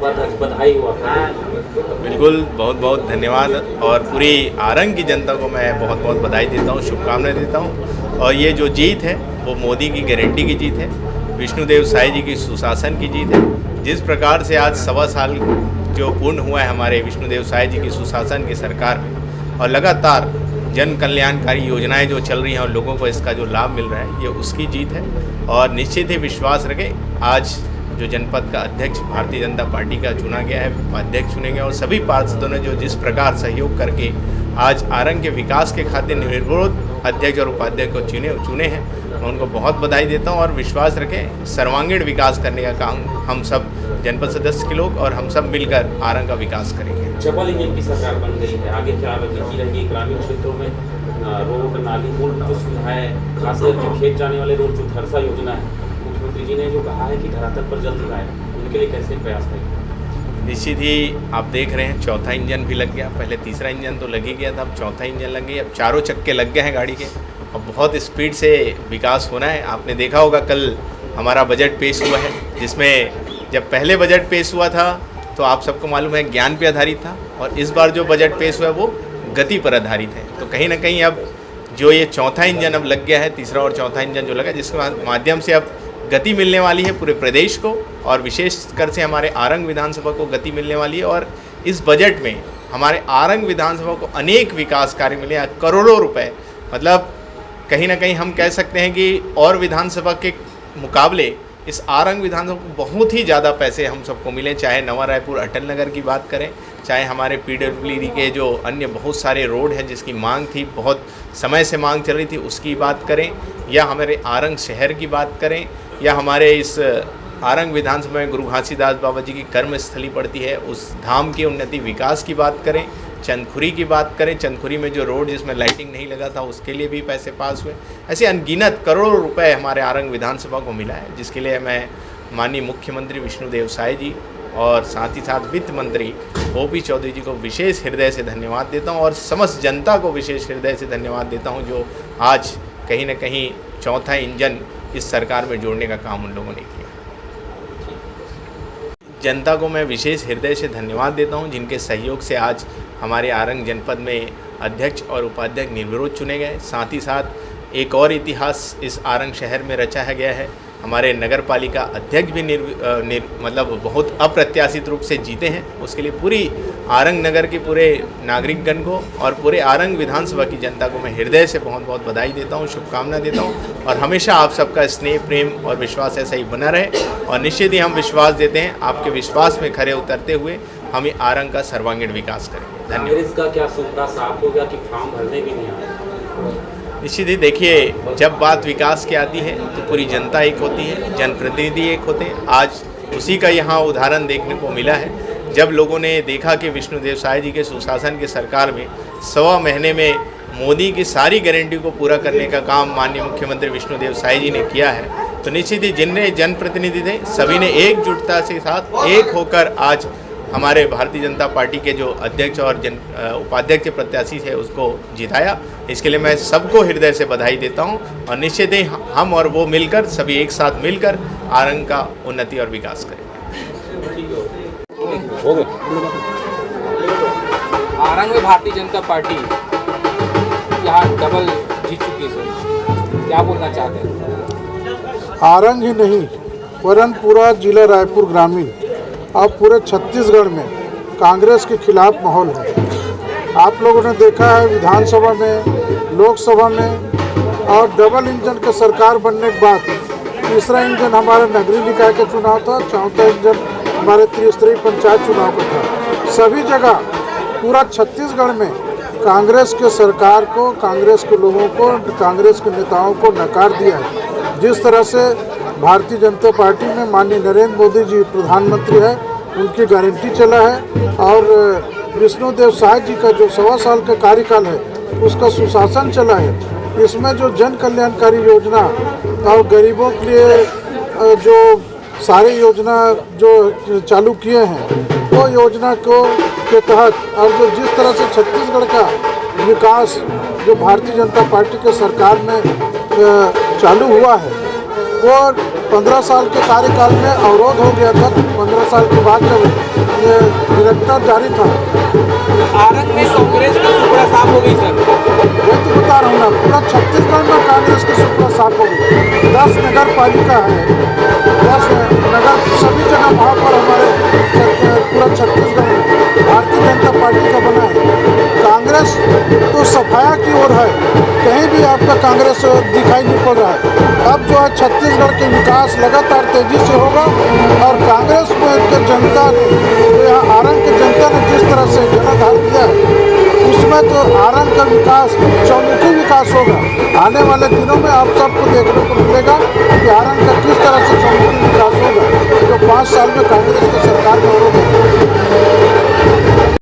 बधाई हुआ। बिल्कुल, बहुत बहुत धन्यवाद और पूरी आरंग की जनता को मैं बहुत बहुत बधाई देता हूँ, शुभकामनाएं देता हूँ। और ये जो जीत है वो मोदी की गारंटी की जीत है, विष्णुदेव साई जी की सुशासन की जीत है। जिस प्रकार से आज 1.25 साल जो पूर्ण हुआ है हमारे विष्णुदेव साई जी की सुशासन की सरकार में, और लगातार जन कल्याणकारी योजनाएं जो चल रही हैं और लोगों को इसका जो लाभ मिल रहा है, ये उसकी जीत है। और निश्चित ही विश्वास रखें, आज जो जनपद का अध्यक्ष भारतीय जनता पार्टी का चुना गया है, उपाध्यक्ष चुने गए और सभी पार्षदों ने जो जिस प्रकार सहयोग करके आज आरंग के विकास के खातिर निर्विरोध अध्यक्ष और उपाध्यक्ष को चुने हैं, मैं उनको बहुत बधाई देता हूं। और विश्वास रखें, सर्वांगीण विकास करने का काम हम सब जनपद सदस्य के लोग और हम सब मिलकर आरंग का विकास करेंगे। डबल इंजन की सरकार बन गई है, आगे क्या रणनीति रहेगी ग्रामीण क्षेत्रों में? रोड, नाली, पुल जो सुविधाएं, खासकर जो खेत जाने वाले रोड, जो धरसा योजना है, मुख्यमंत्री जी ने जो कहा है कि धरातल पर जल्द लाए, उनके लिए कैसे प्रयास करेंगे? निश्चित ही आप देख रहे हैं, चौथा इंजन भी लग गया। पहले तीसरा इंजन तो लग ही गया था, अब चौथा इंजन लग गया, अब चारों चक्के लग गए हैं गाड़ी के। अब बहुत स्पीड से विकास होना है। आपने देखा होगा कल हमारा बजट पेश हुआ है, जिसमें जब पहले बजट पेश हुआ था तो आप सबको मालूम है ज्ञान पे आधारित था, और इस बार जो बजट पेश हुआ है वो गति पर आधारित है। तो कहीं ना कहीं अब जो ये चौथा इंजन अब लग गया है, तीसरा और चौथा इंजन जो लगा, जिसके माध्यम से अब गति मिलने वाली है पूरे प्रदेश को, और विशेषकर से हमारे आरंग विधानसभा को गति मिलने वाली है। और इस बजट में हमारे आरंग विधानसभा को अनेक विकास कार्य मिले हैं, करोड़ों रुपए। मतलब कहीं ना कहीं हम कह सकते हैं कि और विधानसभा के मुकाबले इस आरंग विधानसभा को बहुत ही ज़्यादा पैसे हम सबको मिले। चाहे नवा रायपुर अटल नगर की बात करें, चाहे हमारे PWD के जो अन्य बहुत सारे रोड हैं जिसकी मांग थी, बहुत समय से मांग चल रही थी, उसकी बात करें, या हमारे आरंग शहर की बात करें, या हमारे इस आरंग विधानसभा में गुरु घासीदास बाबा जी की कर्मस्थली पड़ती है, उस धाम की उन्नति विकास की बात करें, चंदखुरी की बात करें, चंदखुरी में जो रोड जिसमें लाइटिंग नहीं लगा था उसके लिए भी पैसे पास हुए। ऐसे अनगिनत करोड़ों रुपए हमारे आरंग विधानसभा को मिला है, जिसके लिए मैं माननीय मुख्यमंत्री विष्णुदेव साई जी और साथ ही साथ वित्त मंत्री OP चौधरी जी को विशेष हृदय से धन्यवाद देता हूं, और समस्त जनता को विशेष हृदय से धन्यवाद देता हूं, जो आज कहीं ना कहीं चौथा इंजन इस सरकार में जोड़ने का काम उन लोगों ने किया। जनता को मैं विशेष हृदय से धन्यवाद देता हूं, जिनके सहयोग से आज हमारे आरंग जनपद में अध्यक्ष और उपाध्यक्ष निर्विरोध चुने गए। साथ ही साथ एक और इतिहास इस आरंग शहर में रचा गया है। हमारे नगर पालिका अध्यक्ष भी मतलब बहुत अप्रत्याशित रूप से जीते हैं। उसके लिए पूरी आरंग नगर के पूरे नागरिकगण को और पूरे आरंग विधानसभा की जनता को मैं हृदय से बहुत बहुत बधाई देता हूं, शुभकामना देता हूं, और हमेशा आप सबका स्नेह, प्रेम और विश्वास ऐसा ही बना रहे। और निश्चित ही हम विश्वास देते हैं, आपके विश्वास में खरे उतरते हुए हम ये आरंग का सर्वांगीण विकास करेंगे। धन्यवाद। इसका क्या सुपड़ा साफ हो गया कि फॉर्म भरने भी नहीं आया? निश्चित ही देखिए, जब बात विकास की आती है तो पूरी जनता एक होती है, जनप्रतिनिधि एक होते हैं। आज उसी का यहाँ उदाहरण देखने को मिला है, जब लोगों ने देखा कि विष्णुदेव साई जी के सुशासन की सरकार में 1.25 महीने में मोदी की सारी गारंटी को पूरा करने का काम माननीय मुख्यमंत्री विष्णुदेव साई जी ने किया है। तो निश्चित ही जिनने जनप्रतिनिधि थे सभी ने एकजुटता के साथ एक होकर आज हमारे भारतीय जनता पार्टी के जो अध्यक्ष और उपाध्यक्ष के प्रत्याशी थे उसको जिताया। इसके लिए मैं सबको हृदय से बधाई देता हूं, और निश्चित ही हम और वो मिलकर सभी एक साथ मिलकर आरंग का उन्नति और विकास करेंगे। आरंग में भारतीय जनता पार्टी यहाँ डबल जीत चुकी है, सर क्या बोलना चाहते हैं? आरंग ही नहीं वरन पूरा जिला रायपुर ग्रामीण अब पूरे छत्तीसगढ़ में कांग्रेस के खिलाफ माहौल है। आप लोगों ने देखा है विधानसभा में, लोकसभा में, और डबल इंजन का सरकार बनने के बाद तीसरा इंजन हमारे नगरीय निकाय का चुनाव था, चौथा इंजन हमारे त्रिस्तरीय पंचायत चुनाव का था। सभी जगह पूरा छत्तीसगढ़ में कांग्रेस के सरकार को, कांग्रेस के लोगों को, कांग्रेस के नेताओं को नकार दिया है। जिस तरह से भारतीय जनता पार्टी में माननीय नरेंद्र मोदी जी प्रधानमंत्री है, उनकी गारंटी चला है, और विष्णुदेव साई जी का जो 1.25 साल का कार्यकाल है उसका सुशासन चला है। इसमें जो जन कल्याणकारी योजना और गरीबों के लिए जो सारी योजना जो चालू किए हैं, वो योजना को के तहत और जो जिस तरह से छत्तीसगढ़ का विकास जो भारतीय जनता पार्टी के सरकार में चालू हुआ है, वो 15 साल के कार्यकाल में अवरोध हो गया था। 15 साल के बाद जब ये निरंतर जारी था, आरंग में कांग्रेस की सुपड़ा साफ हो गई सर। वो तो बता रहा हूँ ना, पूरा छत्तीसगढ़ में कांग्रेस की सुपड़ा साफ हो गई। 10 नगर पालिका है, 10 नगर, सभी जगह वहाँ पर हमारे पूरा छत्तीसगढ़ में भारतीय जनता पार्टी का बना है। कांग्रेस तो सफाया की ओर है, कहीं भी आपका कांग्रेस दिखाई नहीं पड़ रहा है। अब जो है छत्तीसगढ़ के विकास लगातार तेजी से होगा और कांग्रेस में के जनता ने, यहाँ आरंग की जनता ने जिस तरह से जनाधार दिया है, उसमें तो आरंग का विकास चौमुखी विकास होगा। आने वाले दिनों में आप सबको देखने को मिलेगा कि आरंग का किस तरह से चौमुखी विकास होगा, जो 5 साल में कांग्रेस की सरकार में होगा।